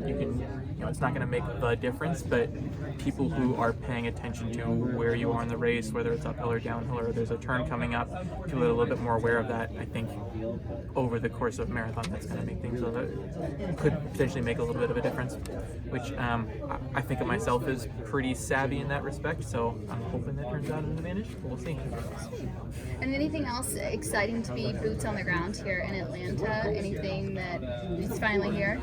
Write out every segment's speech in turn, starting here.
you can, it's not going to make the difference, but people who are paying attention to where you are in the race, whether it's uphill or downhill, or there's a turn coming up, feel a little bit more aware of that. I think over the course of a marathon, that's going to make things could potentially make a little bit of a difference, which I think of myself as pretty savvy in that respect, so I'm hoping that turns out an advantage. We'll see. And anything else exciting to be boots on the ground here in Atlanta? Anything that is finally here?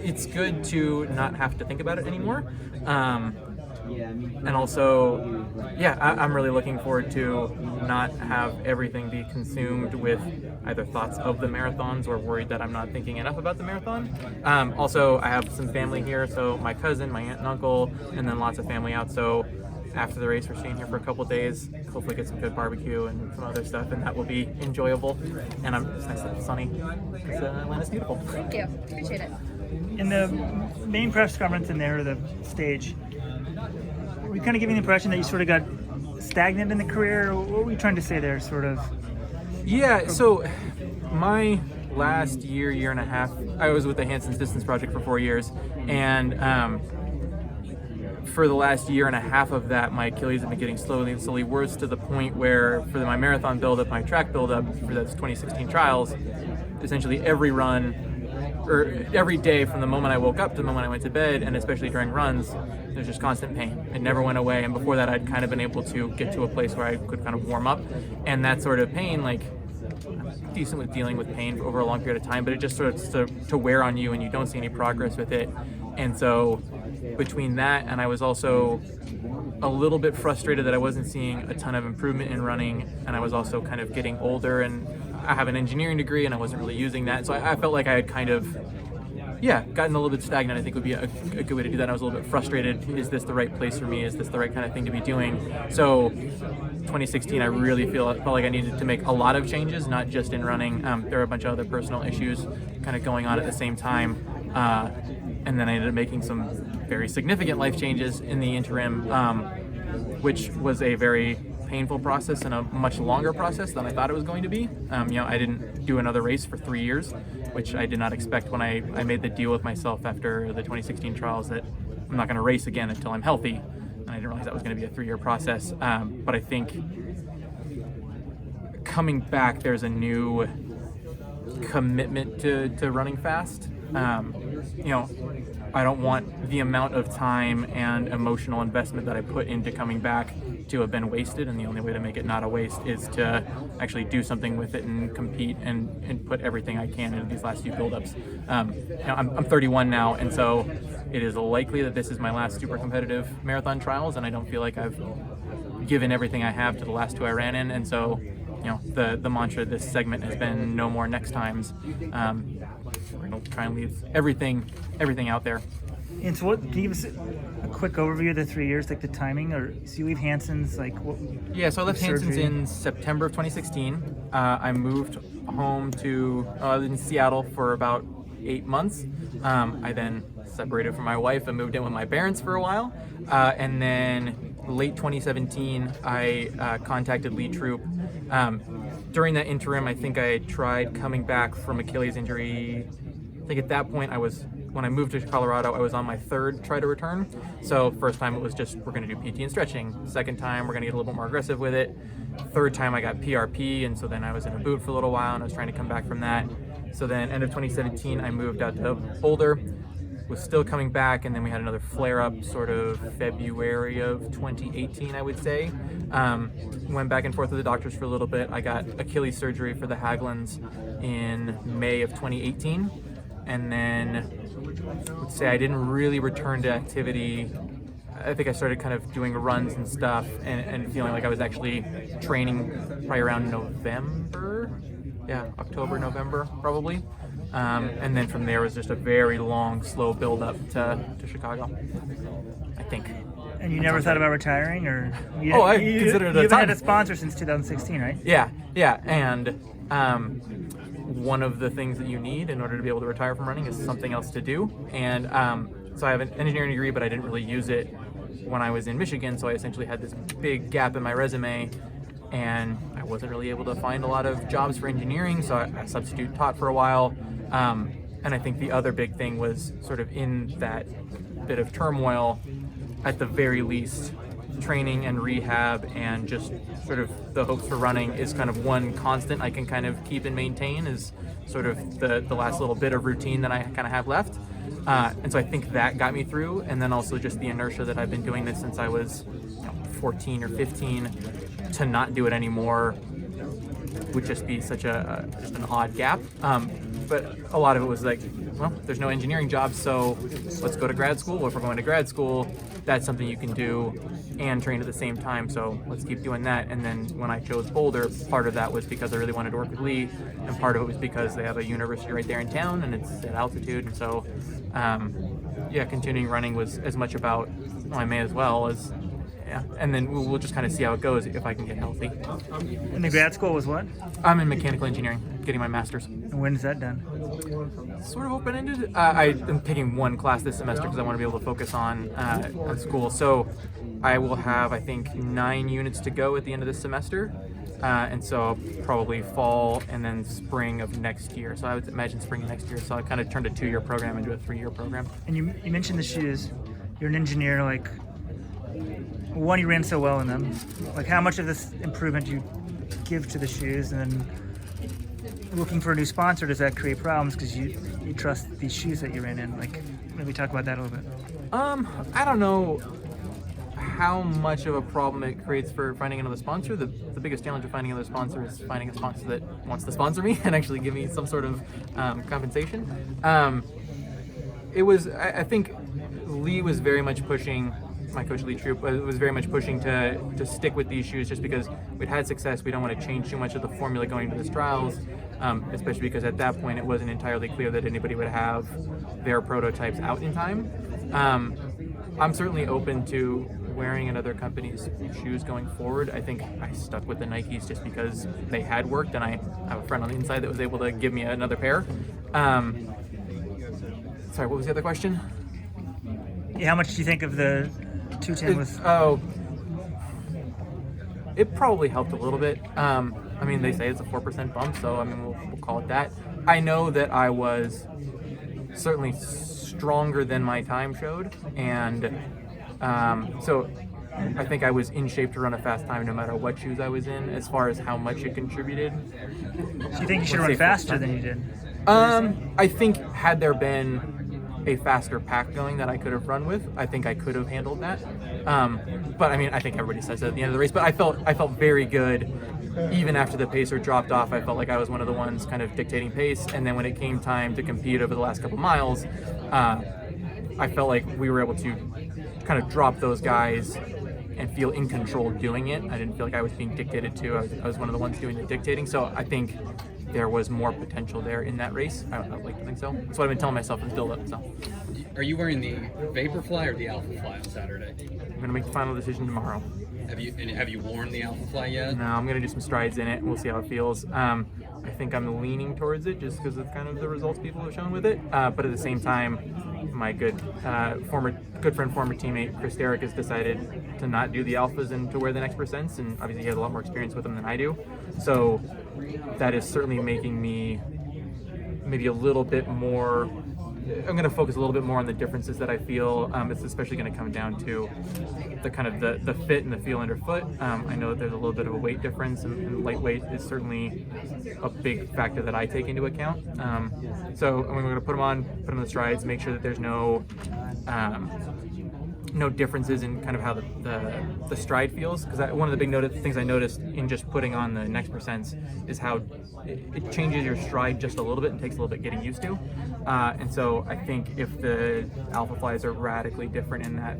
It's good to not have to think about it anymore. And also, I'm really looking forward to not have everything be consumed with either thoughts of the marathons or worried that I'm not thinking enough about the marathon. Also, I have some family here, so my cousin, my aunt and uncle, and then lots of family out. So after the race, we're staying here for a couple days, hopefully get some good barbecue and some other stuff, and that will be enjoyable. And it's nice that it's sunny because Atlanta's beautiful. Thank you. Appreciate it. In the main press conference in there, the stage, were you kind of giving the impression that you sort of got stagnant in the career? What were you trying to say there, sort of? Yeah, so my last year and a half, I was with the Hanson's Distance Project for 4 years, and for the last year and a half of that, my Achilles have been getting slowly worse, to the point where for my marathon buildup, my track buildup for those 2016 trials, essentially every run, or every day from the moment I woke up to the moment I went to bed, and especially during runs, there's just constant pain. It never went away, and before that I'd kind of been able to get to a place where I could kind of warm up, and that sort of pain, like, I'm decent with dealing with pain over a long period of time, but it just starts to wear on you and you don't see any progress with it. And so between that, and I was also a little bit frustrated that I wasn't seeing a ton of improvement in running, and I was also kind of getting older, and I have an engineering degree and I wasn't really using that, so I felt like I had kind of gotten a little bit stagnant. I think would be a good way to do that. I was a little bit frustrated. Is this the right place for me? Is this the right kind of thing to be doing? So 2016, I really felt like I needed to make a lot of changes, not just in running. There are a bunch of other personal issues kind of going on at the same time. And then I ended up making some very significant life changes in the interim, which was a very painful process and a much longer process than I thought it was going to be. I didn't do another race for 3 years, which I did not expect when I made the deal with myself after the 2016 trials that I'm not going to race again until I'm healthy. And I didn't realize that was going to be a 3-year process. But I think coming back, there's a new commitment to running fast. I don't want the amount of time and emotional investment that I put into coming back to have been wasted, and the only way to make it not a waste is to actually do something with it and compete and put everything I can into these last few buildups. I'm 31 now, and so it is likely that this is my last super competitive marathon trials, and I don't feel like I've given everything I have to the last 2 I ran in, and so the mantra of this segment has been no more next times. We're going to try and leave everything out there. And so can you give us a quick overview of the 3 years, like the timing? Or so you leave Hanson's, like what? Yeah, so I left Hanson's in September of 2016. I moved home to in Seattle for about 8 months. I then separated from my wife and moved in with my parents for a while. And then late 2017, I contacted Lee Troop. During that interim, I think I tried coming back from Achilles injury. I think at that point when I moved to Colorado, I was on my 3rd try to return. So first time it was just, we're going to do PT and stretching. Second time, we're going to get a little bit more aggressive with it. Third time I got PRP, and so then I was in a boot for a little while and I was trying to come back from that. So then end of 2017, I moved out to Boulder, was still coming back, and then we had another flare-up sort of February of 2018, I would say. Went back and forth with the doctors for a little bit. I got Achilles surgery for the Haglunds in May of 2018, and then let's say I didn't really return to activity. I think I started kind of doing runs and stuff and feeling like I was actually training probably around November. Yeah, October, November, probably. And then from there was just a very long, slow build up to Chicago, I think. And you never thought about retiring, or? I considered it a You haven't time. had a sponsor since 2016, right? Yeah, and one of the things that you need in order to be able to retire from running is something else to do. And so I have an engineering degree, but I didn't really use it when I was in Michigan, so I essentially had this big gap in my resume, and I wasn't really able to find a lot of jobs for engineering, so I substitute taught for a while. And I think the other big thing was sort of in that bit of turmoil, at the very least, training and rehab and just sort of the hopes for running is kind of one constant I can kind of keep and maintain, is sort of the last little bit of routine that I kind of have left. And so I think that got me through. And then also just the inertia that I've been doing this since I was 14 or 15, to not do it anymore would just be such just an odd gap. But a lot of it was like, well, there's no engineering jobs, so let's go to grad school. Well, if we're going to grad school, that's something you can do and train at the same time, so let's keep doing that. And then when I chose Boulder, part of that was because I really wanted to work with Lee, and part of it was because they have a university right there in town and it's at altitude. And so, continuing running was as much about, well, I may as well as, and then we'll just kind of see how it goes if I can get healthy. And the grad school was what? I'm in mechanical engineering, getting my master's. And when is that done? Sort of open-ended. I am taking one class this semester because I want to be able to focus on school. So I will have, I think, 9 units to go at the end of this semester. And so probably fall and then spring of next year. So I would imagine spring of next year. So I kind of turned a 2-year program into a 3-year program. And you mentioned the shoes. You're an engineer, like, one, you ran so well in them. Like, how much of this improvement do you give to the shoes? And then looking for a new sponsor, does that create problems because you trust these shoes that you ran in? Like, maybe talk about that a little bit. I don't know how much of a problem it creates for finding another sponsor. The biggest challenge of finding another sponsor is finding a sponsor that wants to sponsor me and actually give me some sort of compensation. I think Lee was very much pushing, my coach Lee Troop was very much pushing to stick with these shoes just because we'd had success. We don't want to change too much of the formula going into these trials, especially because at that point it wasn't entirely clear that anybody would have their prototypes out in time. I'm certainly open to wearing another company's shoes going forward. I think I stuck with the Nikes just because they had worked, and I have a friend on the inside that was able to give me another pair. Sorry, what was the other question? Yeah, how much do you think of the 210 with? It probably helped a little bit. I mean, they say it's a 4% bump, so I mean, we'll call it that. I know that I was certainly stronger than my time showed, and so I think I was in shape to run a fast time no matter what shoes I was in. As far as how much it contributed, So you think you should run faster than you did? I think had there been a faster pack going that I could have run with, I think I could have handled that. But I mean, I think everybody says that at the end of the race. But I felt very good. Even after the pacer dropped off, I felt like I was one of the ones kind of dictating pace. And then when it came time to compete over the last couple miles, I felt like we were able to kind of drop those guys and feel in control doing it. I didn't feel like I was being dictated to. I was one of the ones doing the dictating. So I think there was more potential there in that race. I would like to think so. That's what I've been telling myself in the build-up. So, are you wearing the Vaporfly or the Alphafly on Saturday? I'm gonna make the final decision tomorrow. Have you worn the Alphafly yet? No, I'm gonna do some strides in it. We'll see how it feels. I think I'm leaning towards it just because of kind of the results people have shown with it. But at the same time, my good friend, former teammate Chris Derrick has decided to not do the alphas and to wear the next percents, and obviously he has a lot more experience with them than I do. So that is certainly making me maybe a little bit more. I'm going to focus a little bit more on the differences that I feel. It's especially going to come down to the kind of the fit and the feel underfoot. I know that there's a little bit of a weight difference, and lightweight is certainly a big factor that I take into account. So we're going to put them in the strides, make sure that there's no differences in kind of how the stride feels, because one of the big things I noticed in just putting on the next percents is how it changes your stride just a little bit and takes a little bit getting used to. And so I think if the Alphaflies are radically different in that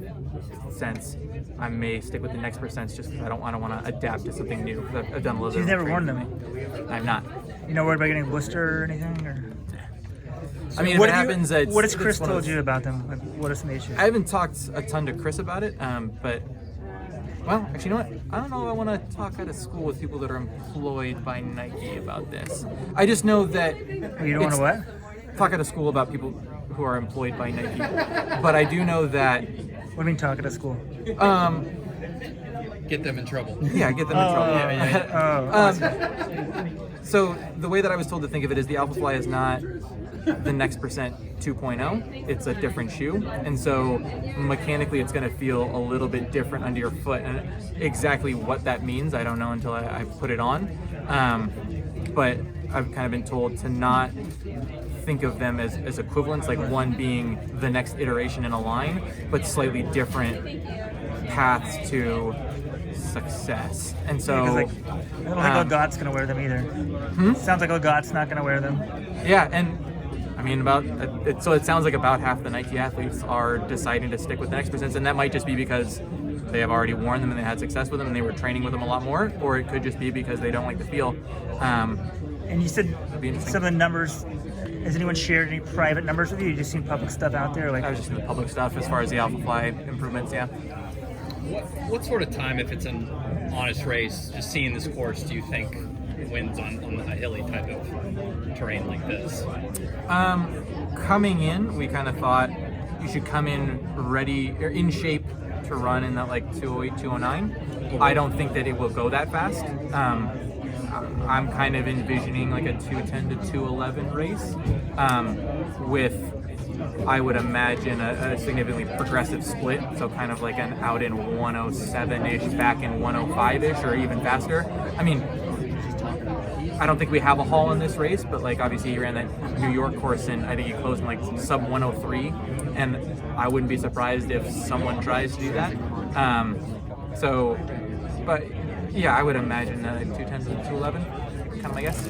sense, I may stick with the next percents just because I don't want to adapt to something new. I've done a little bit. You've never worn them? I'm not. You not worried about getting a blister or anything? Or? I mean, if it happens, what has Chris told you about them? Like, what are some issues? I haven't talked a ton to Chris about it, but, well, actually, you know what? I don't know if I want to talk out of school with people that are employed by Nike about this. I just know that... You don't want to what? Talk out of school about people who are employed by Nike. But I do know that... What do you mean talk out of school? Get them in trouble. Yeah, get them in trouble. So the way that I was told to think of it is the Alphafly is not the next percent 2.0, it's a different shoe, and so mechanically it's going to feel a little bit different under your foot, and exactly what that means I don't know until I put it on. But I've kind of been told to not think of them as equivalents, like one being the next iteration in a line, but slightly different paths to success. And so Because like, I don't think Ogot's gonna wear them either. Sounds like Ogot's not gonna wear them. yeah, and I mean, so it sounds like about half the Nike athletes are deciding to stick with the next percents, and that might just be because they have already worn them and they had success with them and they were training with them a lot more, or it could just be because they don't like the feel. And you said some of the numbers. Has anyone shared any private numbers with you? You just seen public stuff out there, like I was just in the public stuff as far as the Alpha Fly improvements. Yeah. What sort of time, if it's an honest race, just seeing this course, do you think wins on a hilly type of terrain like this? Coming in, we kind of thought you should come in ready, or in shape to run in that like 208, 209. I don't think that it will go that fast. I'm kind of envisioning like a 210 to 211 race with, I would imagine, a significantly progressive split. So kind of like an out in 107-ish, back in 105-ish, or even faster. I mean, I don't think we have a haul in this race, but like obviously he ran that New York course and I think he closed in like sub 103, and I wouldn't be surprised if someone tries to do that. But yeah, I would imagine 210 to 211, kind of my guess.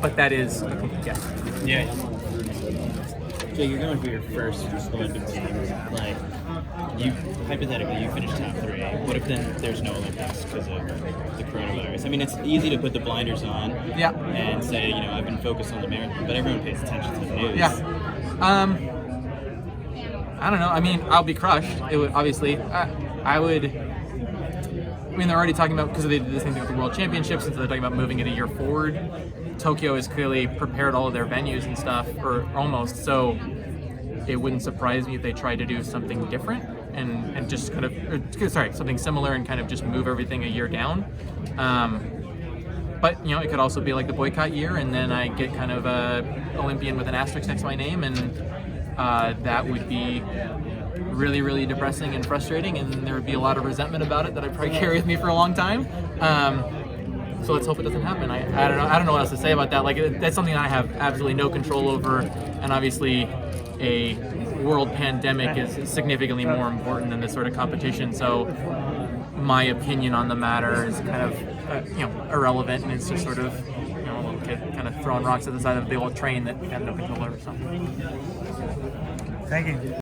But that is a complete guess. Yeah. Jay, you're going for your first Olympic team. Like, you hypothetically you finish top 3. What if then there's no Olympics because of the coronavirus? I mean, it's easy to put the blinders on Yeah. and say, I've been focused on the marathon, but everyone pays attention to the news. Yeah. I don't know. I mean, I'll be crushed. It would obviously. I mean, they're already talking about, because they did the same thing with the World Championships, and so they're talking about moving it a year forward. Tokyo has clearly prepared all of their venues and stuff, or almost, so it wouldn't surprise me if they tried to do something different and just kind of, something similar and kind of just move everything a year down. But, it could also be like the boycott year, and then I get kind of a Olympian with an asterisk next to my name, and that would be really, really depressing and frustrating, and there would be a lot of resentment about it that I'd probably carry with me for a long time. So let's hope it doesn't happen. I don't know what else to say about that. Like, that's something I have absolutely no control over, and obviously a world pandemic is significantly more important than this sort of competition. So my opinion on the matter is kind of irrelevant, and it's just sort of a little kid kind of throwing rocks at the side of the old train that had no control over something. Thank you.